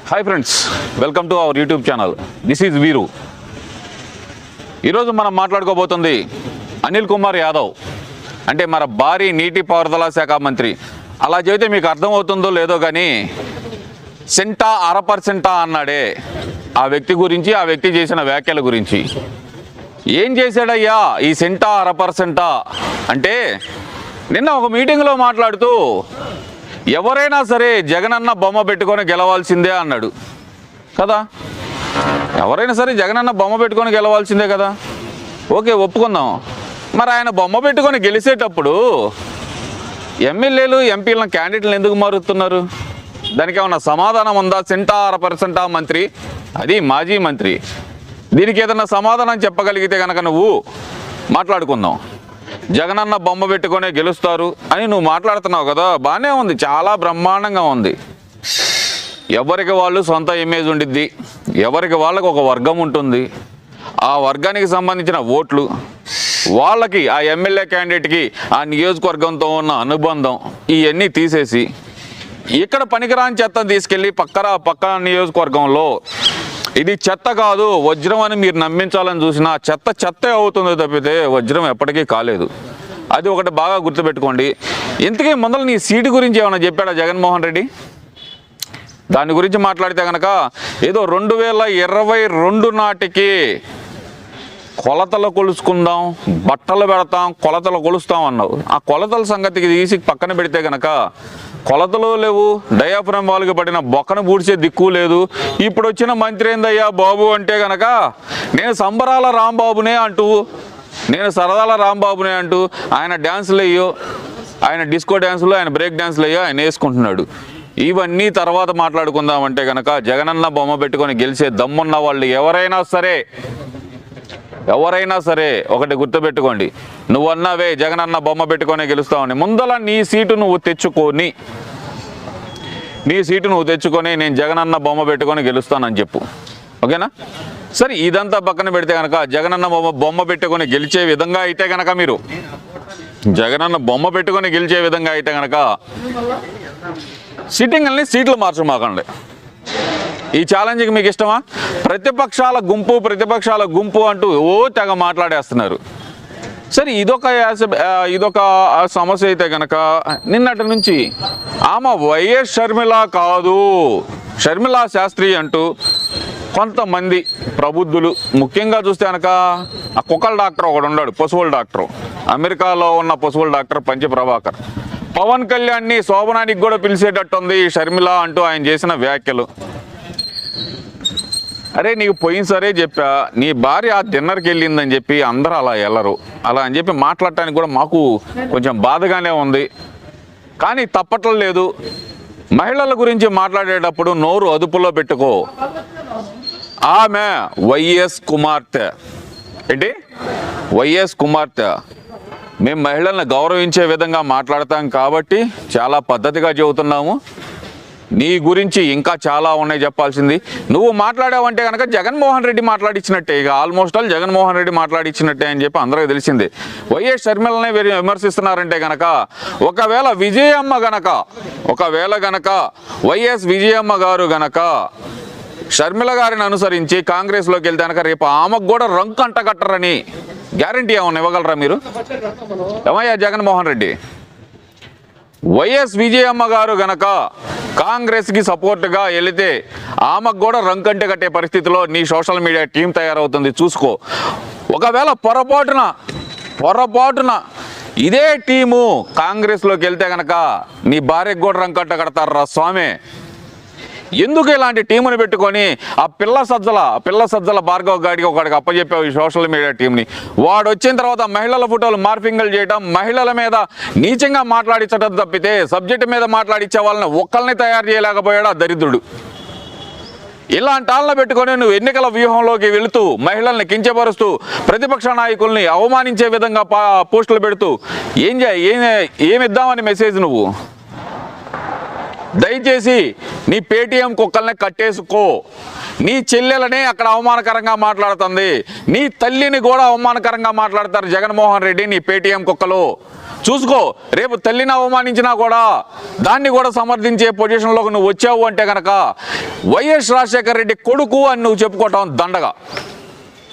Hi friends, welcome to our YouTube channel. This is వీరు. ఈరోజు మనం మాట్లాడుకోబోతుంది అనిల్ కుమార్ యాదవ్, అంటే మన భారీ నీటిపారుదల శాఖ మంత్రి. అలా చెబితే మీకు అర్థమవుతుందో లేదో కానీ సెంటా 1% అన్నాడే, ఆ వ్యక్తి గురించి, ఆ వ్యక్తి చేసిన వ్యాఖ్యల గురించి. ఏం చేశాడయ్యా ఈ సెంటా 1% అంటే, నిన్న ఒక మీటింగ్లో మాట్లాడుతూ ఎవరైనా సరే జగనన్న బొమ్మ పెట్టుకొని గెలవాల్సిందే అన్నాడు కదా. ఎవరైనా సరే జగనన్న బొమ్మ పెట్టుకొని గెలవాల్సిందే కదా, ఓకే ఒప్పుకుందాం. మరి ఆయన బొమ్మ పెట్టుకొని గెలిచేటప్పుడు ఎమ్మెల్యేలు ఎంపీలను క్యాండిడేట్లను ఎందుకు మారుతున్నారు? దానికి ఏమన్నా సమాధానం ఉందా? సెంటా 1% మంత్రి, అది మాజీ మంత్రి. దీనికి ఏదన్నా సమాధానం చెప్పగలిగితే కనుక నువ్వు మాట్లాడుకుందాం. జగనన్న బొమ్మ పెట్టుకొనే గెలుస్తారు అని నువ్వు మాట్లాడుతున్నావు కదా, బాగానే ఉంది, చాలా బ్రహ్మాండంగా ఉంది. ఎవరికి వాళ్ళు సొంత ఇమేజ్ ఉండిద్ది, ఎవరికి వాళ్ళకు ఒక వర్గం ఉంటుంది. ఆ వర్గానికి సంబంధించిన ఓట్లు వాళ్ళకి, ఆ ఎమ్మెల్యే క్యాండిడేట్కి ఆ నియోజకవర్గంతో ఉన్న అనుబంధం ఇవన్నీ తీసేసి ఇక్కడ పనికిరాని చెత్తను తీసుకెళ్ళి పక్క నియోజకవర్గంలో ఇది చెత్త కాదు వజ్రం అని మీరు నమ్మించాలని చూసినా చెత్తే అవుతుంది తప్పితే వజ్రం ఎప్పటికీ కాలేదు. అది ఒకటి బాగా గుర్తుపెట్టుకోండి. ఇంతకీ ముందర నీ సీటు గురించి ఏమైనా చెప్పాడా జగన్మోహన్ రెడ్డి? దాని గురించి మాట్లాడితే కనుక ఏదో 2022 నాటికి కొలతలు కొలుసుకుందాం, బట్టలు పెడతాం, కొలతలు కొలుస్తాం అన్నావు. ఆ కొలతల సంగతికి తీసి పక్కన పెడితే కనుక కొలతలు లేవు, డయాఫ్రమ్ వాళ్ళకి పడిన బొక్కను పూడ్చే దిక్కు లేదు. ఇప్పుడు వచ్చిన మంత్రి ఏందయ్యా బాబు అంటే కనుక నేను సంబరాల రాంబాబునే అంటూ, నేను సరదాల రాంబాబునే అంటూ ఆయన డ్యాన్సులు అయ్యో, ఆయన డిస్కో డ్యాన్సులు, ఆయన బ్రేక్ డ్యాన్సులు అయ్యో ఆయన వేసుకుంటున్నాడు. ఇవన్నీ తర్వాత మాట్లాడుకుందామంటే కనుక జగనన్న బొమ్మ పెట్టుకొని గెలిచే దమ్మున్న వాళ్ళు ఎవరైనా సరే ఒకటి గుర్తుపెట్టుకోండి. నువ్వు అన్నావే జగనన్న బొమ్మ పెట్టుకొని గెలుస్తావని, ముందల నీ సీటు నువ్వు తెచ్చుకొని నేను జగనన్న బొమ్మ పెట్టుకొని గెలుస్తానని చెప్పు, ఓకేనా? సరే, ఇదంతా పక్కన పెడితే కనుక జగనన్న బొమ్మ పెట్టుకొని గెలిచే విధంగా అయితే కనుక మీరు జగనన్న బొమ్మ పెట్టుకొని గెలిచే విధంగా అయితే కనుక సిట్టింగ్ని సీట్లు మార్చమాకండి. ఈ ఛాలెంజ్కి మీకు ఇష్టమా? ప్రతిపక్షాల గుంపు అంటూ తెగ మాట్లాడేస్తున్నారు. సరే, ఇదొక సమస్య అయితే కనుక నిన్నటి నుంచి ఆమె వైఎస్ షర్మిల కాదు, షర్మిలా శాస్త్రి అంటూ కొంతమంది ప్రబుద్ధులు, ముఖ్యంగా చూస్తే కనుక ఆ కుక్కల డాక్టర్ ఒకడు ఉన్నాడు, పశువుల డాక్టర్, అమెరికాలో ఉన్న పశువుల డాక్టర్ పంచి ప్రభాకర్. పవన్ కళ్యాణ్ని శోభనానికి కూడా పిలిచేటట్టుంది షర్మిల అంటూ ఆయన చేసిన వ్యాఖ్యలు. అరే, నీకు పోయినసరే చెప్పా, నీ భార్య ఆ డిన్నర్కి వెళ్ళిందని చెప్పి అందరూ అలా వెళ్ళరు, అలా అని చెప్పి మాట్లాడటానికి కూడా మాకు కొంచెం బాధగానే ఉంది. కానీ తప్పట్లేదు. మహిళల గురించి మాట్లాడేటప్పుడు నోరు అదుపులో పెట్టుకో. ఆమె వైఎస్ కుమార్తె. ఏంటి? వైఎస్ కుమార్తె. మేము మహిళలను గౌరవించే విధంగా మాట్లాడతాం కాబట్టి చాలా పద్ధతిగా చెబుతున్నాము. నీ గురించి ఇంకా చాలా ఉన్నాయి చెప్పాల్సింది. నువ్వు మాట్లాడావంటే కనుక జగన్మోహన్ రెడ్డి మాట్లాడించినట్టే, ఇక ఆల్మోస్ట్ ఆల్ జగన్మోహన్ రెడ్డి మాట్లాడించినట్టే అని చెప్పి అందరికీ తెలిసిందే. వైఎస్ షర్మిలనే విమర్శిస్తున్నారంటే కనుక ఒకవేళ వైఎస్ విజయమ్మ గారు గనక షర్మిల గారిని అనుసరించి కాంగ్రెస్లోకి వెళ్తే కనుక రేపు ఆమెకు కూడా రంకు అంటగట్టరని గ్యారంటీ ఏమన్నా ఇవ్వగలరా మీరు? ఏమయ్యా జగన్మోహన్ రెడ్డి, వైఎస్ విజయమ్మ గారు గనక కాంగ్రెస్కి సపోర్ట్గా వెళితే ఆమెకు కూడా రంకంటే కట్టే పరిస్థితిలో నీ సోషల్ మీడియా టీం తయారవుతుంది, చూసుకో. ఒకవేళ పొరపాటున ఇదే టీము కాంగ్రెస్లోకి వెళ్తే కనుక నీ భార్యకు కూడా రంకంట కడతారా స్వామి? ఎందుకు ఇలాంటి టీముని పెట్టుకొని ఆ పిల్ల సజ్జల భార్గవ్ గాడికి ఒకడికి అప్పచెప్పావు ఈ సోషల్ మీడియా టీంని. వాడు వచ్చిన తర్వాత మహిళల ఫోటోలు మార్ఫింగ్లు చేయడం, మహిళల మీద నీచంగా మాట్లాడించడం తప్పితే సబ్జెక్టు మీద మాట్లాడించే వాళ్ళని ఒక్కరిని తయారు చేయలేకపోయాడు ఆ దరిద్రుడు. ఇలాంటి వాళ్ళని పెట్టుకొని నువ్వు ఎన్నికల వ్యూహంలోకి వెళుతూ మహిళల్ని కించపరుస్తూ ప్రతిపక్ష నాయకుల్ని అవమానించే విధంగా పోస్టులు పెడుతూ ఏమిద్దామని మెసేజ్ నువ్వు? దయచేసి నీ పేటీఎం కుక్కల్ని కట్టేసుకో. నీ చెల్లెలనే అక్కడ అవమానకరంగా మాట్లాడుతుంది, నీ తల్లిని కూడా అవమానకరంగా మాట్లాడతారు జగన్మోహన్ రెడ్డి నీ పేటీఎం కుక్కలు. చూసుకో, రేపు తల్లిని అవమానించినా కూడా దాన్ని కూడా సమర్థించే పొజిషన్లోకి నువ్వు వచ్చావు అంటే కనుక వైఎస్ రాజశేఖర రెడ్డి కొడుకు అని నువ్వు చెప్పుకోవటం దండగా.